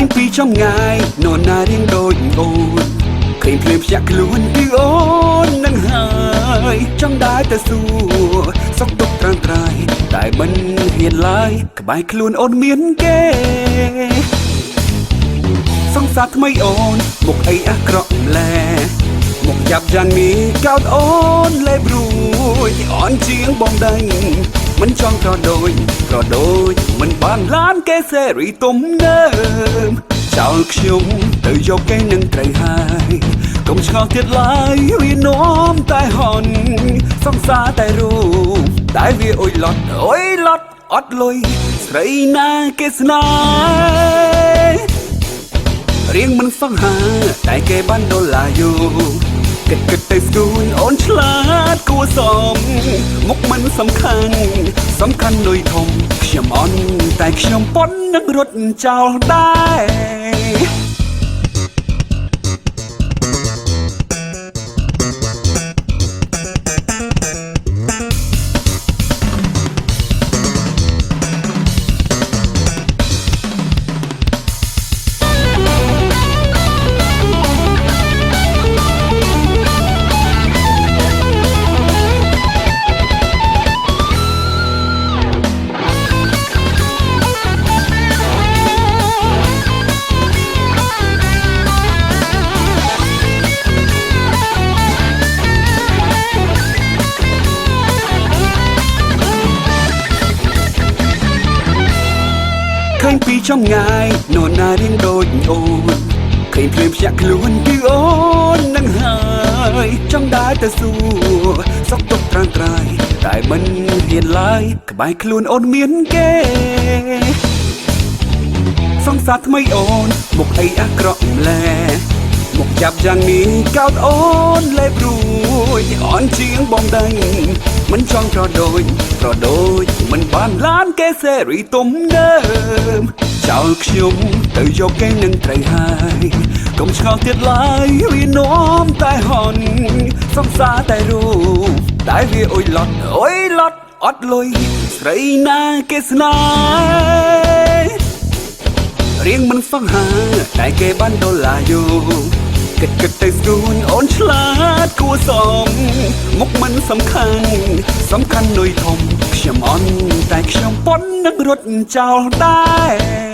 ញពីចំងាយនរណារៀងដូចអូនឃើញភ្លាមភ្ញាក់ខ្លួនពីអូននឹងហើយចង់ដែរទៅសួរសុខទុក្ខត្រាំត្រៃតែមិនហ៊ានឡើយក្បែរខ្លួនអូនមានគេសង្សារថ្មីអូនមុខអីអាក្រក់ម្លែមុខយ៉ាប់យ៉ាងនេះកោតអូនលេបរួយអន់ជាងបងដេញមិនចង់ក៏ដូចមិនបានឡានគេសេរីទំនើមចោលខ្ញុំទៅយកគេនឹងត្រូវហើយកុំឆ្ងល់ទៀតឡើយវានោមតែហន់សង្សារតែរូបតែវាអុយឡត់អត់លុយស្រីណាគេស្នេហ៍រៀងមិនសង្ហាតែគេបានដុល្លារយោគិតទៅស្គូនអូនឆ្លាតគួរសមមុខមិនសំខាន់លុយធំខ្ញុំអន់តែខ្ញុំប៉ុននឹងរត់ចោលដែរឃើញពីចំងាយនរណារៀងដូចអូនឃើញភ្លាមភ្ញាក់ខ្លួនពីអូននឹងហើយចង់ដែរទៅសួរសុខទុក្ខត្រាំត្រៃតែមិនហ៊ានឡើយក្បែរខ្លួនអូនមានគេសង្សារថ្មីអូនមុខអីអាក្រក់ម្លែមុខយ៉ាប់យ៉ាងនេះកោតអូនលេបរួយអន់ជាងបងដេញមិនចង់ក៏ដូចមិនបានឡានគេសេរីទំនើមចោលខ្ញុំទៅយកគេនឹងត្រូវហើយកុំឆ្ងល់ទៀតឡើយវានោមតែហន់សង្សារតែរូបតែវាអុយឡត់អត់លុយស្រីណាគេស្នេហ៍រៀងមិនសង្ហាតែគេបានដុល្លារយោគិតទៅស្គូនអូនឆ្លាតគួរសមមុខមិនសំខាន់លុយធំខ្ញុំអន់តែខ្ញុំប៉ុននឹងរត់ចោលដែរ